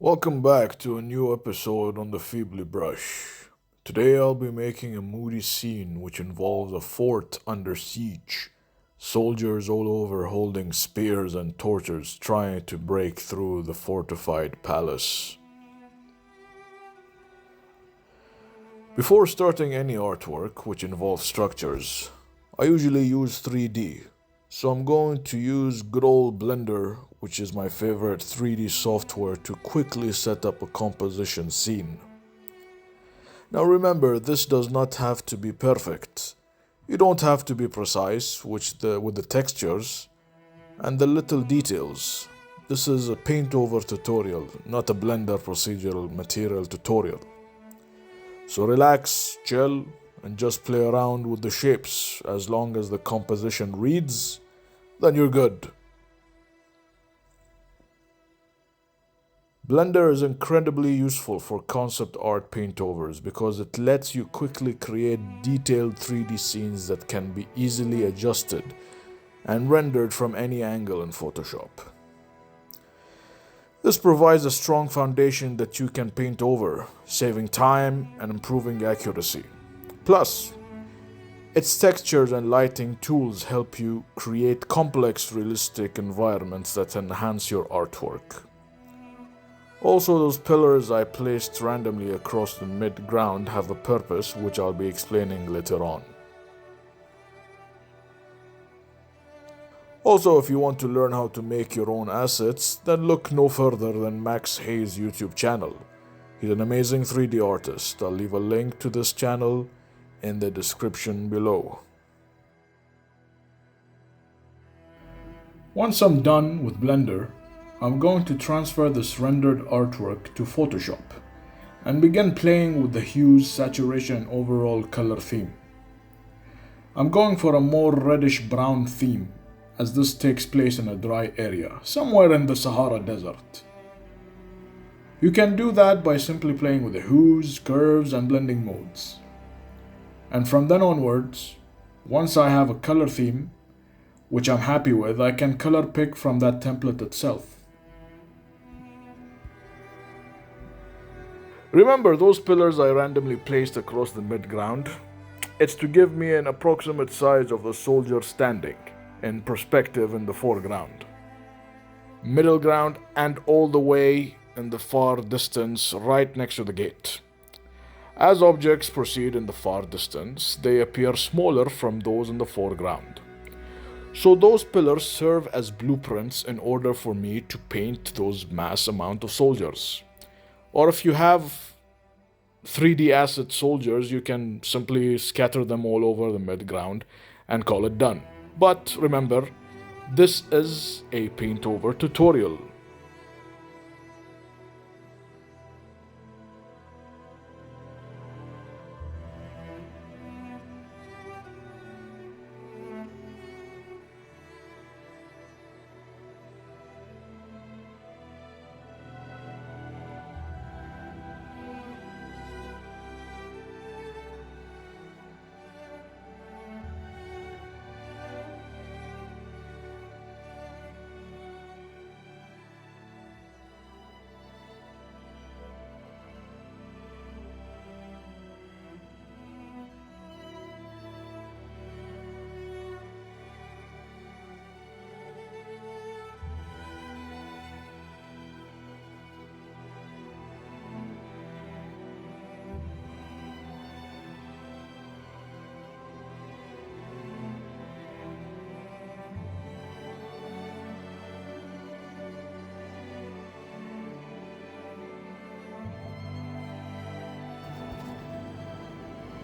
Welcome back to a new episode on the Feebly Brush. Today I'll be making a moody scene which involves a fort under siege. Soldiers all over holding spears and torches trying to break through the fortified palace. Before starting any artwork which involves structures, I usually use 3D. So I'm going to use good old Blender, which is my favorite 3D software, to quickly set up a composition scene. Now remember, this does not have to be perfect. You don't have to be precise with the textures and the little details. This is a paint over tutorial, not a Blender procedural material tutorial. So relax, chill, and just play around with the shapes. As long as the composition reads, then you're good. Blender is incredibly useful for concept art paintovers because it lets you quickly create detailed 3D scenes that can be easily adjusted and rendered from any angle in Photoshop. This provides a strong foundation that you can paint over, saving time and improving accuracy. Plus, its textures and lighting tools help you create complex, realistic environments that enhance your artwork. Also, those pillars I placed randomly across the mid-ground have a purpose, which I'll be explaining later on. Also, if you want to learn how to make your own assets, then look no further than Max Hayes' YouTube channel. He's an amazing 3D artist. I'll leave a link to this channel in the description below. Once I'm done with Blender, I'm going to transfer this rendered artwork to Photoshop and begin playing with the hues, saturation, and overall color theme. I'm going for a more reddish brown theme as this takes place in a dry area, somewhere in the Sahara Desert. You can do that by simply playing with the hues, curves, and blending modes. And from then onwards, once I have a color theme, which I'm happy with, I can color pick from that template itself. Remember those pillars I randomly placed across the mid-ground? It's to give me an approximate size of the soldier standing in perspective in the foreground, middle ground, and all the way in the far distance right next to the gate. As objects proceed in the far distance, they appear smaller from those in the foreground. So those pillars serve as blueprints in order for me to paint those mass amount of soldiers. Or if you have 3D asset soldiers, you can simply scatter them all over the mid-ground and call it done. But remember, this is a paint over tutorial.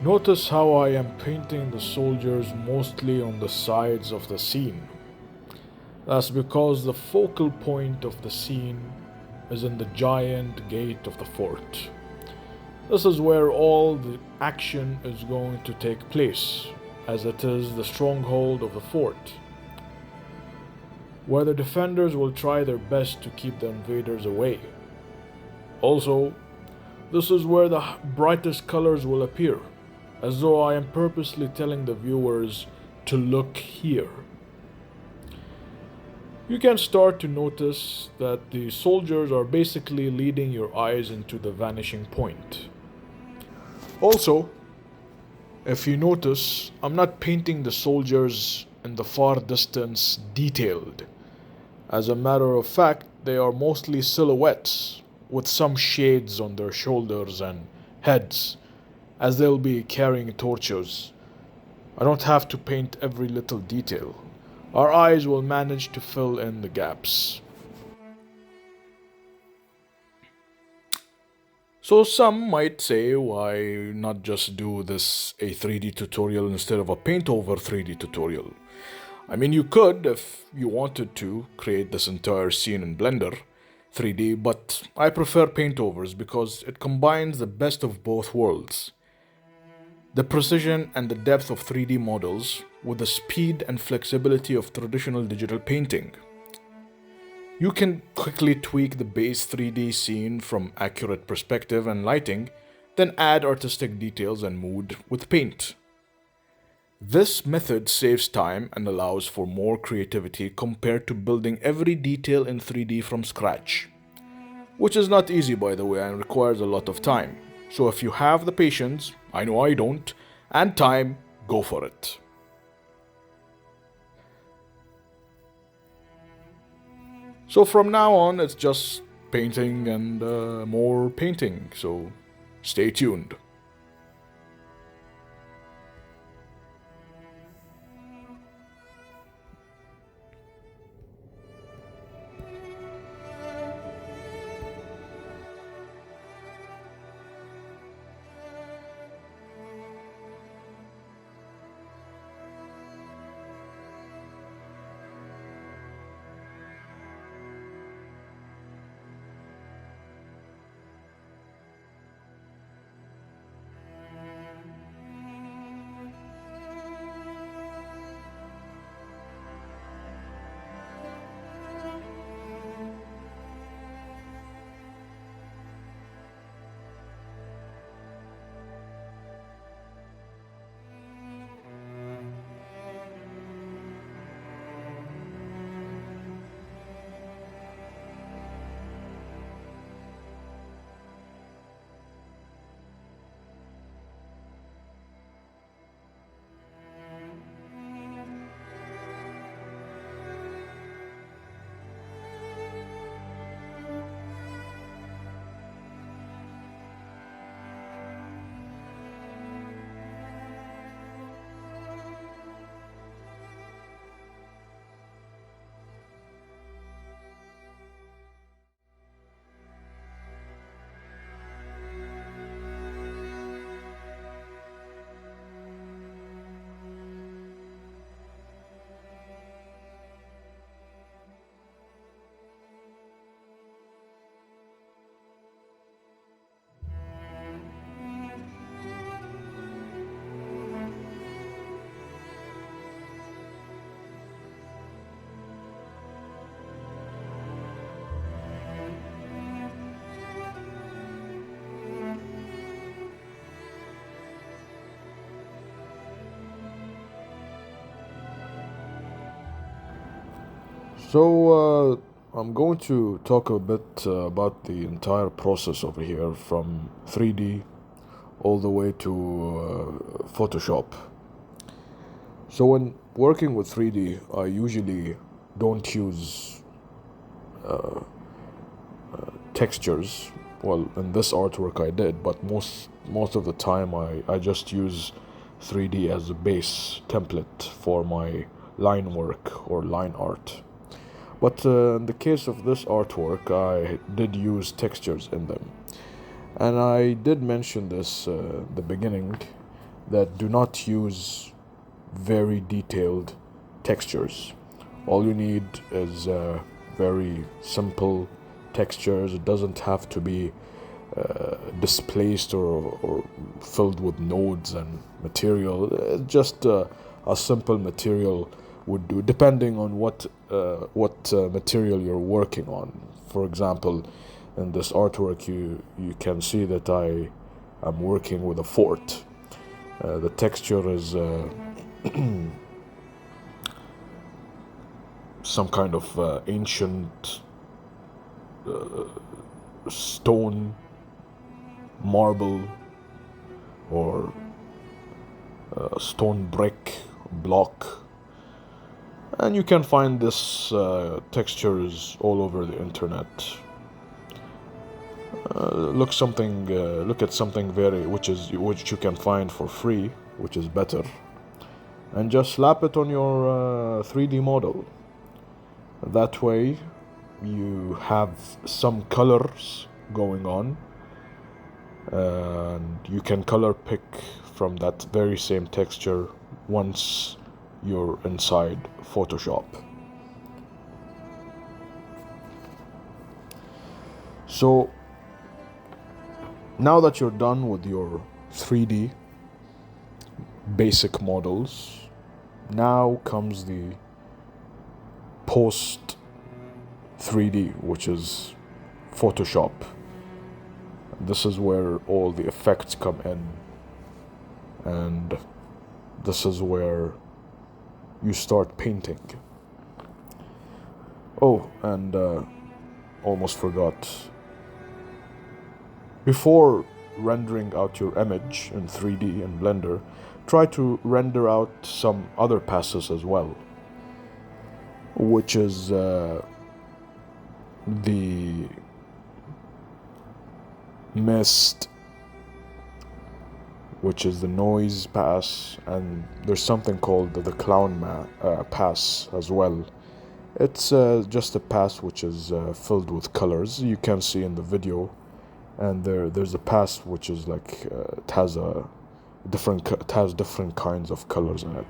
Notice how I am painting the soldiers mostly on the sides of the scene. That's because the focal point of the scene is in the giant gate of the fort. This is where all the action is going to take place, as it is the stronghold of the fort, where the defenders will try their best to keep the invaders away. Also, this is where the brightest colors will appear, as though I am purposely telling the viewers to look here. You can start to notice that the soldiers are basically leading your eyes into the vanishing point. Also, if you notice, I'm not painting the soldiers in the far distance detailed. As a matter of fact, they are mostly silhouettes, with some shades on their shoulders and heads, as they'll be carrying torches. I don't have to paint every little detail. Our eyes will manage to fill in the gaps. So some might say, why not just do this a 3D tutorial instead of a paint over 3D tutorial? I mean, you could, if you wanted to, create this entire scene in Blender 3D, but I prefer paintovers because it combines the best of both worlds. The precision and the depth of 3D models with the speed and flexibility of traditional digital painting. You can quickly tweak the base 3D scene from accurate perspective and lighting, then add artistic details and mood with paint. This method saves time and allows for more creativity compared to building every detail in 3D from scratch, which is not easy by the way and requires a lot of time. So if you have the patience, I know I don't, and time, go for it. So from now on, it's just painting and more painting, so stay tuned. So, I'm going to talk a bit about the entire process over here from 3D all the way to Photoshop. So, when working with 3D, I usually don't use textures. Well, in this artwork I did, but most of the time I just use 3D as a base template for my line work or line art. But in the case of this artwork, I did use textures in them. And I did mention this the beginning that do not use very detailed textures. All you need is very simple textures. It doesn't have to be displaced or filled with nodes and material. Just a simple material would do, depending on what material you're working on. For example, in this artwork, you can see that I am working with a fort. The texture is some kind of ancient stone, marble, or stone brick block. And you can find this textures all over the internet. Look at something which you can find for free, which is better, and just slap it on your 3D model. That way you have some colors going on, and you can color pick from that very same texture once you're inside Photoshop. So now that you're done with your 3D basic models, now comes the post 3D, which is Photoshop. This is where all the effects come in, and this is where you start painting. Oh, and almost forgot. Before rendering out your image in 3D in Blender, try to render out some other passes as well, which is the mist, which is the noise pass, and there's something called the clown pass as well. It's just a pass which is filled with colors. You can see in the video, and there's a pass which is like it has different kinds of colors in it.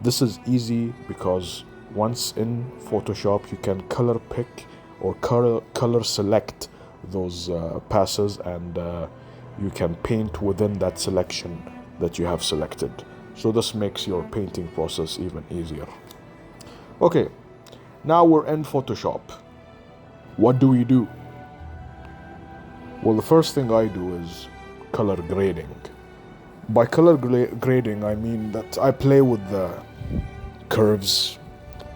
This is easy because once in Photoshop you can color pick or color select those passes, and you can paint within that selection that you have selected. So this makes your painting process even easier. Okay, now we're in Photoshop. What do we do? Well, the first thing I do is color grading. By color grading, I mean that I play with the curves,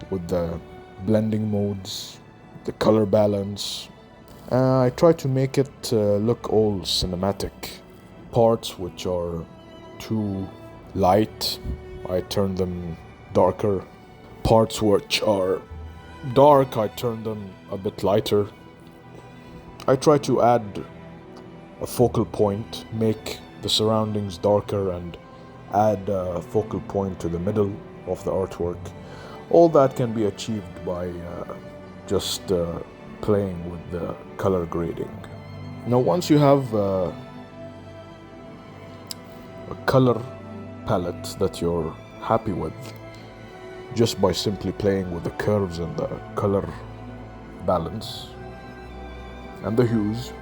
with the blending modes, the color balance. I try to make it look all cinematic. Parts which are too light, I turn them darker. Parts which are dark, I turn them a bit lighter. I try to add a focal point, make the surroundings darker, and add a focal point to the middle of the artwork. All that can be achieved by just playing with the color grading. Now, once you have a color palette that you're happy with, just by simply playing with the curves and the color balance and the hues,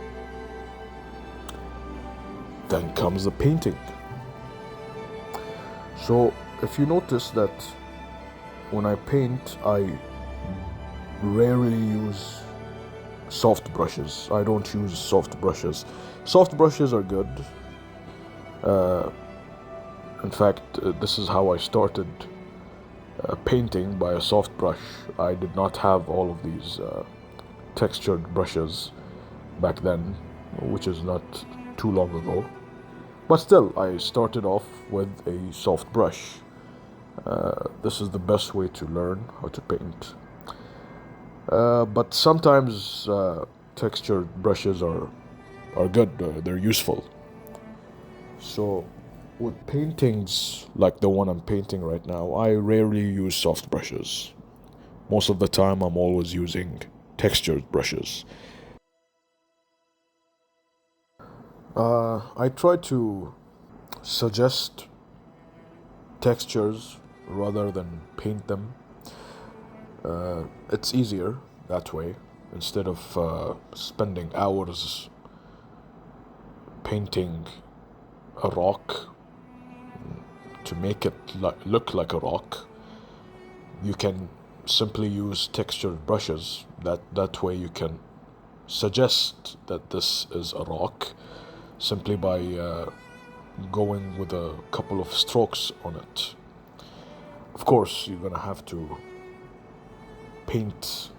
then comes the painting. So if you notice that when I paint, I rarely use soft brushes. I don't use soft brushes. Soft brushes are good. In fact, this is how I started painting, by a soft brush. I did not have all of these textured brushes back then, which is not too long ago. But still, I started off with a soft brush. This is the best way to learn how to paint. But sometimes textured brushes are good, they're useful. So with paintings like the one I'm painting right now, I rarely use soft brushes. Most of the time I'm always using textured brushes. I try to suggest textures rather than paint them. It's easier that way, instead of spending hours painting a rock to make it look like a rock. You can simply use textured brushes. That way you can suggest that this is a rock simply by going with a couple of strokes on it. Of course, you're gonna have to paint,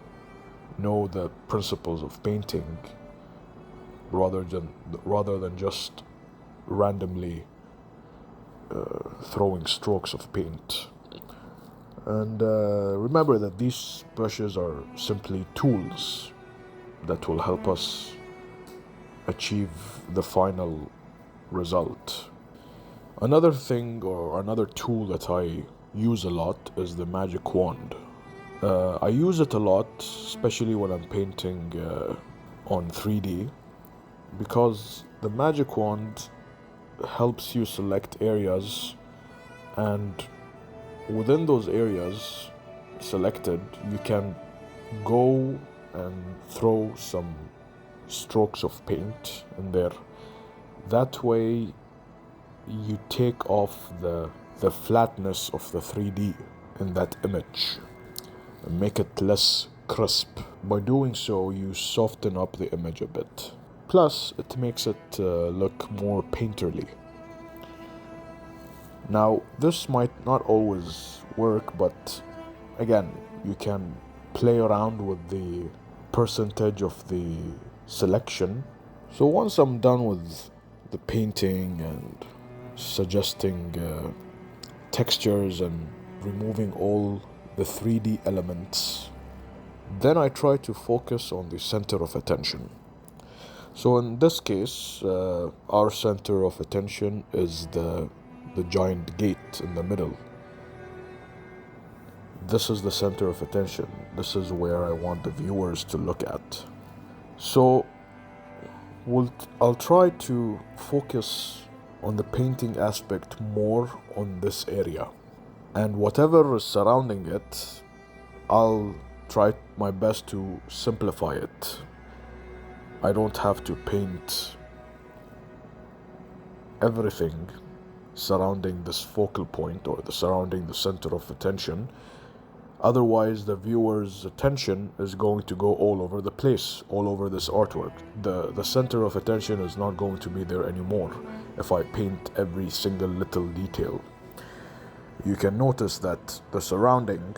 know the principles of painting rather than just randomly throwing strokes of paint. And remember that these brushes are simply tools that will help us achieve the final result. Another thing or another tool that I use a lot is the magic wand. I use it a lot, especially when I'm painting on 3D, because the magic wand helps you select areas, and within those areas selected, you can go and throw some strokes of paint in there. That way you take off the flatness of the 3D in that image and make it less crisp. By doing so, you soften up the image a bit. Plus, it makes it look more painterly. Now, this might not always work, but again, you can play around with the percentage of the selection. So once I'm done with the painting and suggesting textures and removing all the 3D elements, then I try to focus on the center of attention. So in this case, our center of attention is the giant gate in the middle. This is the center of attention. This is where I want the viewers to look at. So I'll try to focus on the painting aspect more on this area. And whatever is surrounding it, I'll try my best to simplify it. I don't have to paint everything surrounding this focal point or surrounding the center of attention. Otherwise, the viewer's attention is going to go all over the place, all over this artwork. The center of attention is not going to be there anymore if I paint every single little detail. You can notice that the surrounding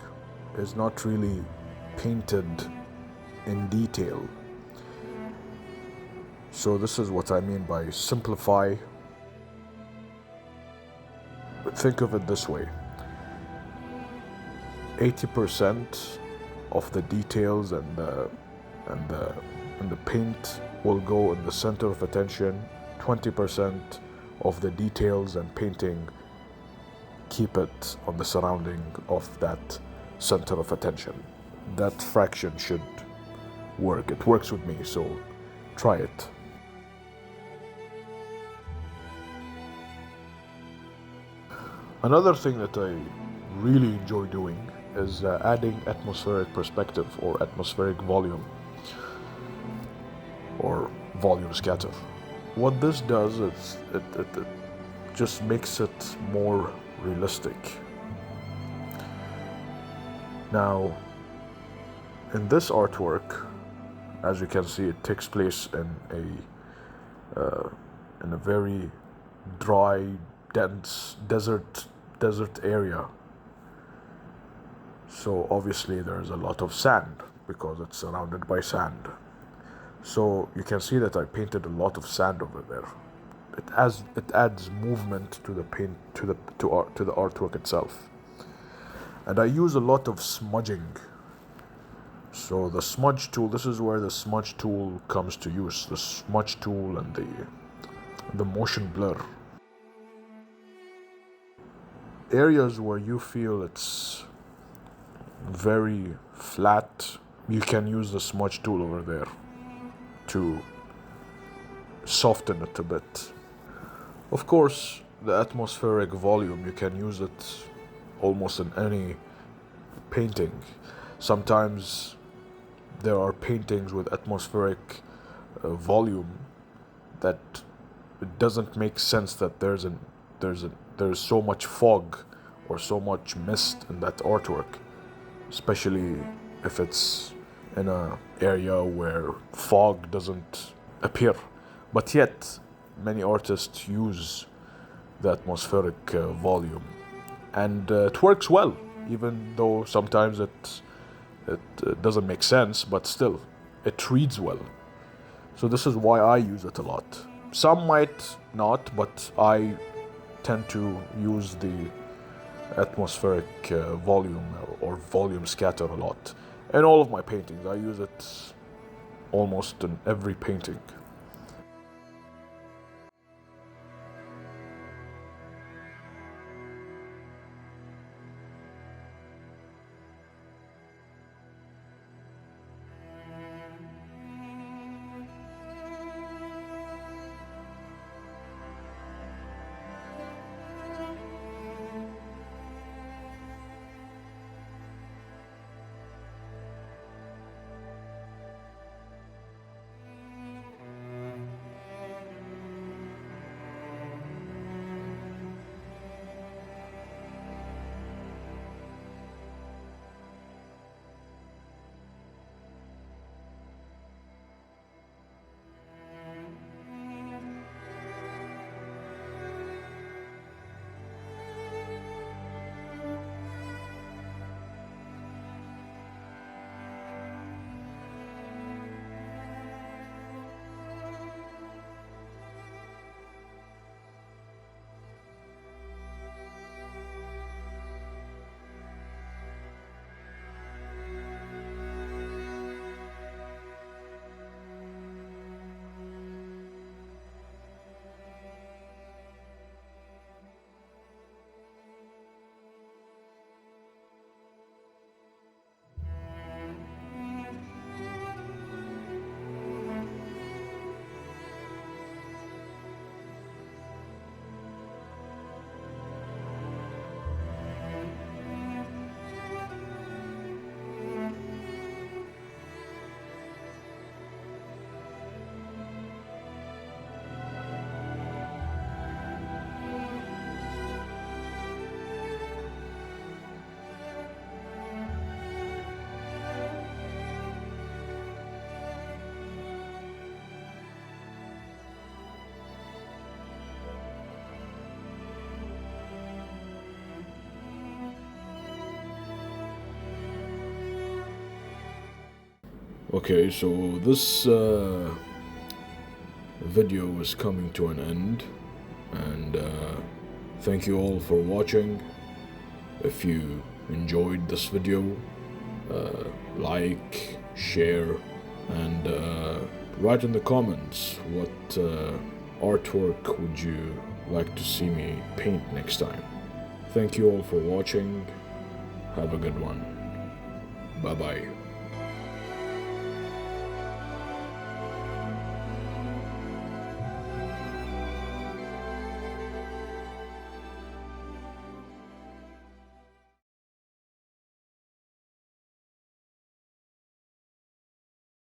is not really painted in detail. So this is what I mean by simplify. Think of it this way. 80% of the details and the paint will go in the center of attention. 20% of the details and painting keep it on the surrounding of that center of attention. That fraction should work. It works with me, so try it. Another thing that I really enjoy doing is adding atmospheric perspective or atmospheric volume or volume scatter. What this does is it just makes it more realistic. Now, in this artwork, as you can see, it takes place in a very dry, dense desert area. So obviously there's a lot of sand because it's surrounded by sand. So you can see that I painted a lot of sand over there. It adds movement to the paint to the artwork itself. And I use a lot of smudging. So the smudge tool, this is where the smudge tool comes to use. The smudge tool and the motion blur. Areas where you feel it's very flat, you can use the smudge tool over there to soften it a bit. Of course, the atmospheric volume, you can use it almost in any painting. Sometimes there are paintings with atmospheric volume that it doesn't make sense that there's so much fog or so much mist in that artwork, especially if it's in an area where fog doesn't appear. But yet, many artists use the atmospheric volume, and it works well, even though sometimes It doesn't make sense, but still, it reads well. So this is why I use it a lot. Some might not, but I tend to use the atmospheric volume or volume scatter a lot. In all of my paintings, I use it almost in every painting. Okay, so this video is coming to an end, and thank you all for watching. If you enjoyed this video, like, share, and write in the comments what artwork would you like to see me paint next time. Thank you all for watching. Have a good one. Bye bye.